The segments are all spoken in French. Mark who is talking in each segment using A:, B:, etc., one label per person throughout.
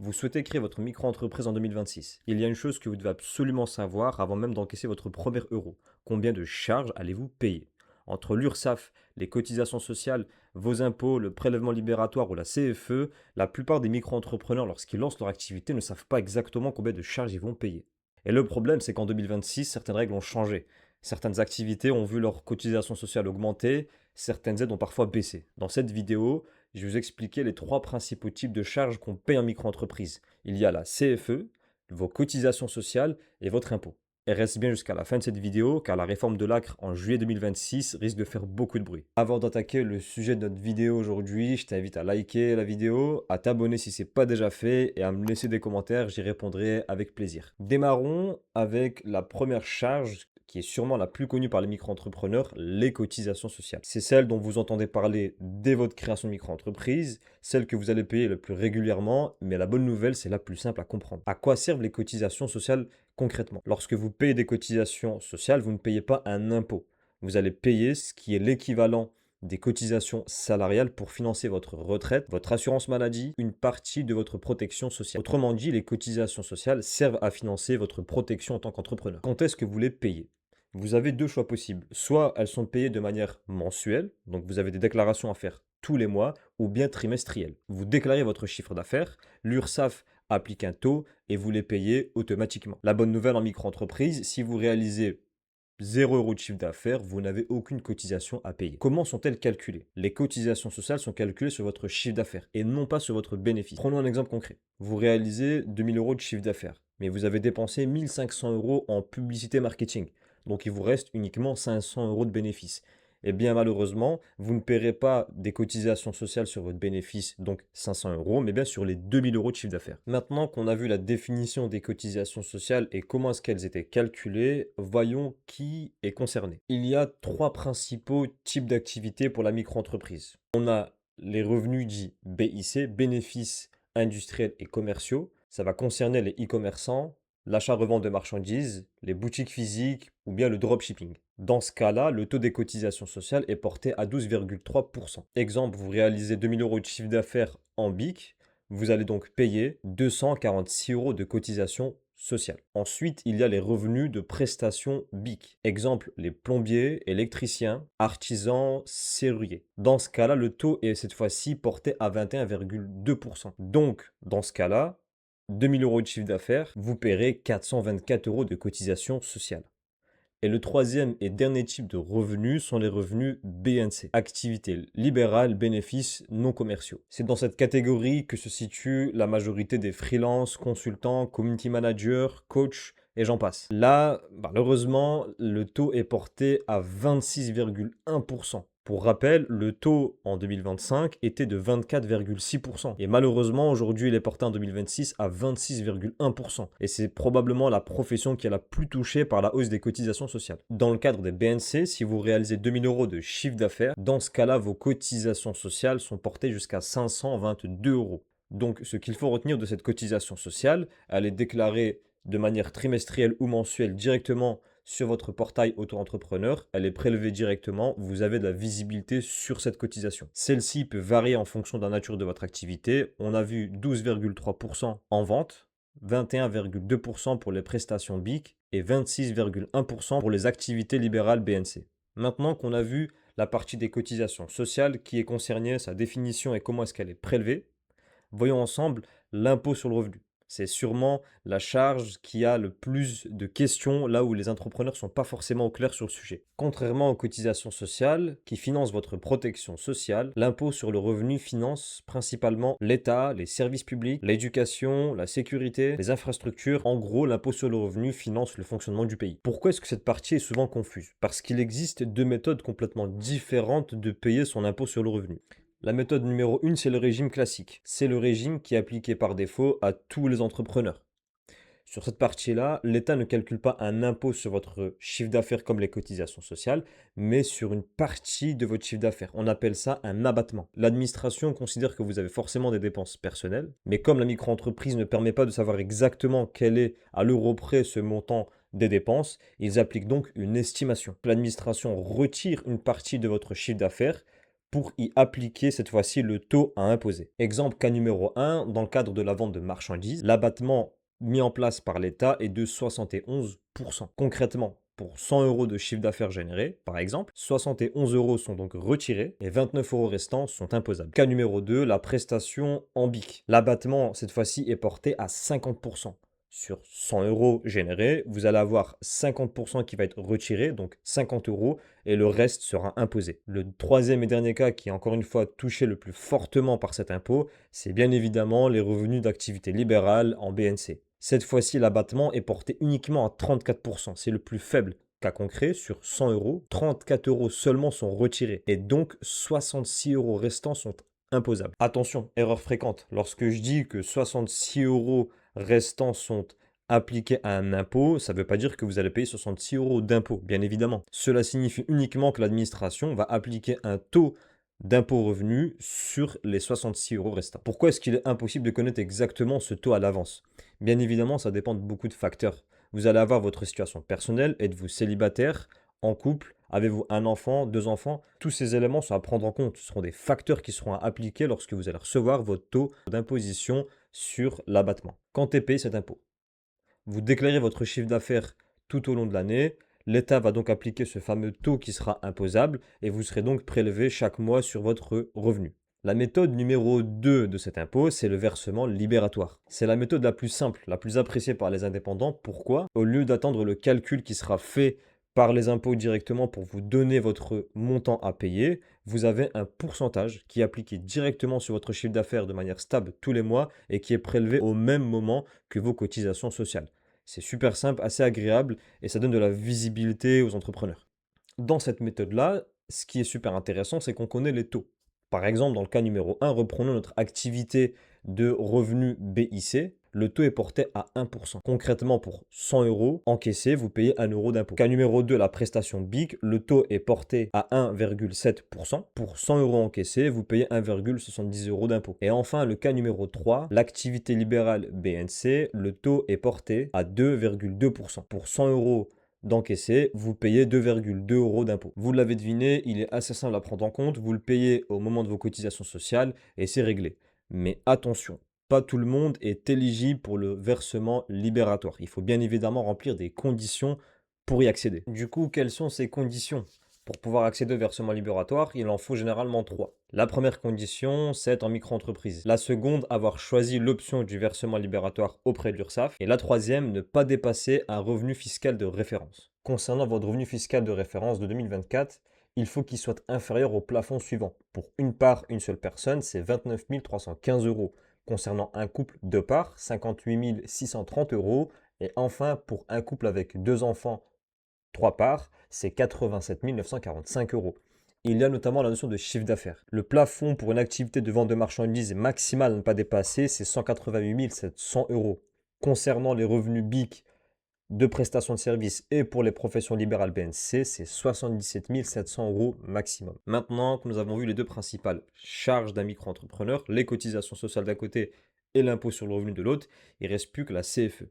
A: Vous souhaitez créer votre micro-entreprise en 2026. Il y a une chose que vous devez absolument savoir avant même d'encaisser votre premier euro. Combien de charges allez-vous payer? Entre l'URSSAF, les cotisations sociales, vos impôts, le prélèvement libératoire ou la CFE, la plupart des micro-entrepreneurs, lorsqu'ils lancent leur activité, ne savent pas exactement combien de charges ils vont payer. Et le problème, c'est qu'en 2026, certaines règles ont changé. Certaines activités ont vu leur cotisation sociale augmenter, certaines aides ont parfois baissé. Dans cette vidéo, je vais vous expliquer les trois principaux types de charges qu'on paye en micro-entreprise. Il y a la CFE, vos cotisations sociales et votre impôt. Et reste bien jusqu'à la fin de cette vidéo car la réforme de l'ACRE en juillet 2026 risque de faire beaucoup de bruit. Avant d'attaquer le sujet de notre vidéo aujourd'hui, je t'invite à liker la vidéo, à t'abonner si ce n'est pas déjà fait et à me laisser des commentaires, j'y répondrai avec plaisir. Démarrons avec la première charge qui est sûrement la plus connue par les micro-entrepreneurs, les cotisations sociales. C'est celle dont vous entendez parler dès votre création de micro-entreprise, celle que vous allez payer le plus régulièrement, mais la bonne nouvelle, c'est la plus simple à comprendre. À quoi servent les cotisations sociales concrètement? Lorsque vous payez des cotisations sociales, vous ne payez pas un impôt. Vous allez payer ce qui est l'équivalent des cotisations salariales pour financer votre retraite, votre assurance maladie, une partie de votre protection sociale. Autrement dit, les cotisations sociales servent à financer votre protection en tant qu'entrepreneur. Quand est-ce que vous les payez? Vous avez deux choix possibles. Soit elles sont payées de manière mensuelle, donc vous avez des déclarations à faire tous les mois, ou bien trimestrielles. Vous déclarez votre chiffre d'affaires, l'URSSAF applique un taux et vous les payez automatiquement. La bonne nouvelle en micro-entreprise, si vous réalisez 0 € de chiffre d'affaires, vous n'avez aucune cotisation à payer. Comment sont-elles calculées? Les cotisations sociales sont calculées sur votre chiffre d'affaires et non pas sur votre bénéfice. Prenons un exemple concret. Vous réalisez 2 000 € de chiffre d'affaires, mais vous avez dépensé 1 500 € en publicité marketing. Donc il vous reste uniquement 500 € de bénéfices. Eh bien malheureusement, vous ne paierez pas des cotisations sociales sur votre bénéfice, donc 500 €, mais bien sur les 2 000 € de chiffre d'affaires. Maintenant qu'on a vu la définition des cotisations sociales et comment est-ce qu'elles étaient calculées, voyons qui est concerné. Il y a trois principaux types d'activités pour la micro-entreprise. On a les revenus dits BIC, bénéfices industriels et commerciaux. Ça va concerner les e-commerçants, l'achat-revente de marchandises, les boutiques physiques ou bien le dropshipping. Dans ce cas-là, le taux des cotisations sociales est porté à 12,3%. Exemple, vous réalisez 2 000 € de chiffre d'affaires en BIC, vous allez donc payer 246 € de cotisations sociales. Ensuite, il y a les revenus de prestations BIC. Exemple, les plombiers, électriciens, artisans, serruriers. Dans ce cas-là, le taux est cette fois-ci porté à 21,2%. Donc, dans ce cas-là, 2 000 € de chiffre d'affaires, vous paierez 424 € de cotisations sociales. Et le troisième et dernier type de revenus sont les revenus BNC, activités libérales, bénéfices non commerciaux. C'est dans cette catégorie que se situe la majorité des freelances, consultants, community managers, coachs et j'en passe. Là, malheureusement, le taux est porté à 26,1%. Pour rappel, le taux en 2025 était de 24,6%. Et malheureusement, aujourd'hui, il est porté en 2026 à 26,1%. Et c'est probablement la profession qui est la plus touchée par la hausse des cotisations sociales. Dans le cadre des BNC, si vous réalisez 2 000 € de chiffre d'affaires, dans ce cas-là, vos cotisations sociales sont portées jusqu'à 522 €. Donc, ce qu'il faut retenir de cette cotisation sociale, elle est déclarée de manière trimestrielle ou mensuelle directement sur votre portail auto-entrepreneur, elle est prélevée directement, vous avez de la visibilité sur cette cotisation. Celle-ci peut varier en fonction de la nature de votre activité. On a vu 12,3% en vente, 21,2% pour les prestations BIC et 26,1% pour les activités libérales BNC. Maintenant qu'on a vu la partie des cotisations sociales qui est concernée, sa définition et comment est-ce qu'elle est prélevée, voyons ensemble l'impôt sur le revenu. C'est sûrement la charge qui a le plus de questions là où les entrepreneurs ne sont pas forcément au clair sur le sujet. Contrairement aux cotisations sociales qui financent votre protection sociale, l'impôt sur le revenu finance principalement l'État, les services publics, l'éducation, la sécurité, les infrastructures. En gros, l'impôt sur le revenu finance le fonctionnement du pays. Pourquoi est-ce que cette partie est souvent confuse? Parce qu'il existe deux méthodes complètement différentes de payer son impôt sur le revenu. La méthode numéro 1, c'est le régime classique. C'est le régime qui est appliqué par défaut à tous les entrepreneurs. Sur cette partie-là, l'État ne calcule pas un impôt sur votre chiffre d'affaires comme les cotisations sociales, mais sur une partie de votre chiffre d'affaires. On appelle ça un abattement. L'administration considère que vous avez forcément des dépenses personnelles, mais comme la micro-entreprise ne permet pas de savoir exactement quel est à l'euro près ce montant des dépenses, ils appliquent donc une estimation. L'administration retire une partie de votre chiffre d'affaires pour y appliquer cette fois-ci le taux à imposer. Exemple cas numéro 1, dans le cadre de la vente de marchandises, l'abattement mis en place par l'État est de 71%. Concrètement, pour 100 euros de chiffre d'affaires généré, par exemple, 71 euros sont donc retirés et 29 euros restants sont imposables. Cas numéro 2, la prestation en BIC. L'abattement, cette fois-ci, est porté à 50%. Sur 100 euros générés, vous allez avoir 50% qui va être retiré, donc 50 euros, et le reste sera imposé. Le troisième et dernier cas qui est encore une fois touché le plus fortement par cet impôt, c'est bien évidemment les revenus d'activité libérale en BNC. Cette fois-ci, l'abattement est porté uniquement à 34%. C'est le plus faible. Cas concret, sur 100 euros, 34 euros seulement sont retirés et donc 66 euros restants sont imposables. Attention, erreur fréquente. Lorsque je dis que 66 euros restants sont appliqués à un impôt, ça ne veut pas dire que vous allez payer 66 euros d'impôt, bien évidemment. Cela signifie uniquement que l'administration va appliquer un taux d'impôt revenu sur les 66 euros restants. Pourquoi est-ce qu'il est impossible de connaître exactement ce taux à l'avance? Bien évidemment, ça dépend de beaucoup de facteurs. Vous allez avoir votre situation personnelle, êtes-vous célibataire, en couple, avez-vous un enfant, deux enfants? Tous ces éléments sont à prendre en compte. Ce seront des facteurs qui seront à appliquer lorsque vous allez recevoir votre taux d'imposition sur l'abattement. Quand est payé cet impôt? Vous déclarez votre chiffre d'affaires tout au long de l'année. L'État va donc appliquer ce fameux taux qui sera imposable et vous serez donc prélevé chaque mois sur votre revenu. La méthode numéro 2 de cet impôt, c'est le versement libératoire. C'est la méthode la plus simple, la plus appréciée par les indépendants. Pourquoi? Au lieu d'attendre le calcul qui sera fait par les impôts directement pour vous donner votre montant à payer, vous avez un pourcentage qui est appliqué directement sur votre chiffre d'affaires de manière stable tous les mois et qui est prélevé au même moment que vos cotisations sociales. C'est super simple, assez agréable et ça donne de la visibilité aux entrepreneurs. Dans cette méthode-là, ce qui est super intéressant, c'est qu'on connaît les taux. Par exemple, dans le cas numéro 1, reprenons notre activité de revenu BIC. Le taux est porté à 1%. Concrètement, pour 100 euros encaissés, vous payez 1 euro d'impôt. Cas numéro 2, la prestation BIC. Le taux est porté à 1,7%. Pour 100 euros encaissés, vous payez 1,70 euros d'impôt. Et enfin, le cas numéro 3, l'activité libérale BNC. Le taux est porté à 2,2%. Pour 100 euros d'encaisser, vous payez 2,2 euros d'impôt. Vous l'avez deviné, il est assez simple à prendre en compte. Vous le payez au moment de vos cotisations sociales et c'est réglé. Mais attention, pas tout le monde est éligible pour le versement libératoire. Il faut bien évidemment remplir des conditions pour y accéder. Du coup, quelles sont ces conditions? Pour pouvoir accéder au versement libératoire, il en faut généralement 3. La première condition, c'est être en micro-entreprise. La seconde, avoir choisi l'option du versement libératoire auprès de l'URSSAF. Et la troisième, ne pas dépasser un revenu fiscal de référence. Concernant votre revenu fiscal de référence de 2024, il faut qu'il soit inférieur au plafond suivant. Pour une part, une seule personne, c'est 29 315 euros. Concernant un couple, deux parts, 58 630 euros. Et enfin, pour un couple avec deux enfants, trois parts, c'est 87 945 euros. Il y a notamment la notion de chiffre d'affaires. Le plafond pour une activité de vente de marchandises maximale à ne pas dépasser, c'est 188 700 euros. Concernant les revenus BIC de prestations de services et pour les professions libérales BNC, c'est 77 700 euros maximum. Maintenant que nous avons vu les deux principales charges d'un micro-entrepreneur, les cotisations sociales d'un côté et l'impôt sur le revenu de l'autre, il ne reste plus que la CFE.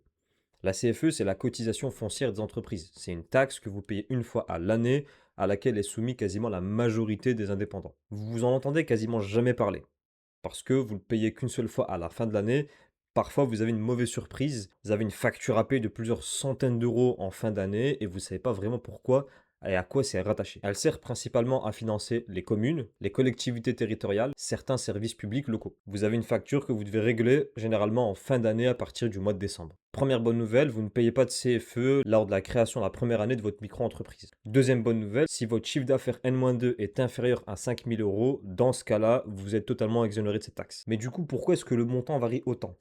A: La CFE, c'est la cotisation foncière des entreprises. C'est une taxe que vous payez une fois à l'année, à laquelle est soumise quasiment la majorité des indépendants. Vous en entendez quasiment jamais parler, parce que vous ne le payez qu'une seule fois à la fin de l'année. Parfois, vous avez une mauvaise surprise, vous avez une facture à payer de plusieurs centaines d'euros en fin d'année et vous ne savez pas vraiment pourquoi et à quoi c'est rattaché. Elle sert principalement à financer les communes, les collectivités territoriales, certains services publics locaux. Vous avez une facture que vous devez régler généralement en fin d'année à partir du mois de décembre. Première bonne nouvelle, vous ne payez pas de CFE lors de la création de la première année de votre micro-entreprise. Deuxième bonne nouvelle, si votre chiffre d'affaires N-2 est inférieur à 5 000 euros, dans ce cas-là, vous êtes totalement exonéré de cette taxe. Mais du coup, pourquoi est-ce que le montant varie autant?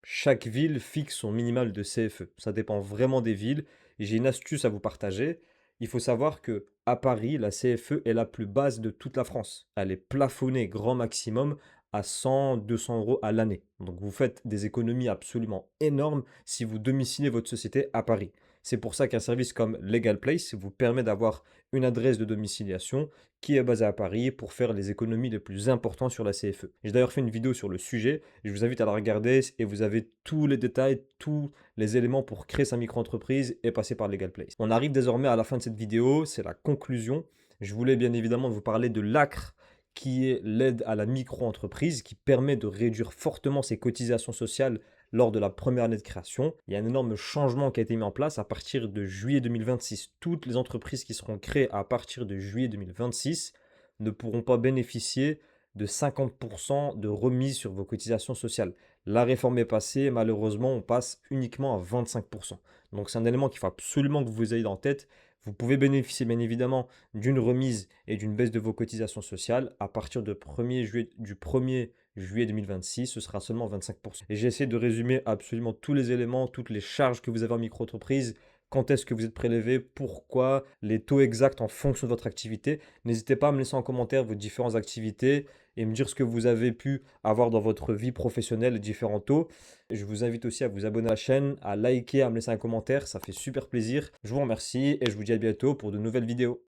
A: Chaque ville fixe son minimal de CFE. Ça dépend vraiment des villes. J'ai une astuce à vous partager. Il faut savoir que à Paris, la CFE est la plus basse de toute la France. Elle est plafonnée grand maximum à 100-200 euros à l'année. Donc vous faites des économies absolument énormes si vous domiciliez votre société à Paris. C'est pour ça qu'un service comme Legal Place vous permet d'avoir une adresse de domiciliation qui est basée à Paris pour faire les économies les plus importantes sur la CFE. J'ai d'ailleurs fait une vidéo sur le sujet, je vous invite à la regarder et vous avez tous les détails, tous les éléments pour créer sa micro-entreprise et passer par Legal Place. On arrive désormais à la fin de cette vidéo, c'est la conclusion. Je voulais bien évidemment vous parler de l'ACRE qui est l'aide à la micro-entreprise, qui permet de réduire fortement ses cotisations sociales lors de la première année de création. Il y a un énorme changement qui a été mis en place à partir de juillet 2026. Toutes les entreprises qui seront créées à partir de juillet 2026 ne pourront pas bénéficier de 50% de remise sur vos cotisations sociales. La réforme est passée, malheureusement, on passe uniquement à 25%. Donc c'est un élément qu'il faut absolument que vous ayez en tête. Vous pouvez bénéficier bien évidemment d'une remise et d'une baisse de vos cotisations sociales à partir de 1er juillet, du 1er juillet 2026, ce sera seulement 25%. Et j'ai essayé de résumer absolument tous les éléments, toutes les charges que vous avez en micro-entreprise, quand est-ce que vous êtes prélevé, pourquoi, les taux exacts en fonction de votre activité. N'hésitez pas à me laisser en commentaire vos différentes activités et me dire ce que vous avez pu avoir dans votre vie professionnelle, les différents taux. Je vous invite aussi à vous abonner à la chaîne, à liker, à me laisser un commentaire, ça fait super plaisir. Je vous remercie et je vous dis à bientôt pour de nouvelles vidéos.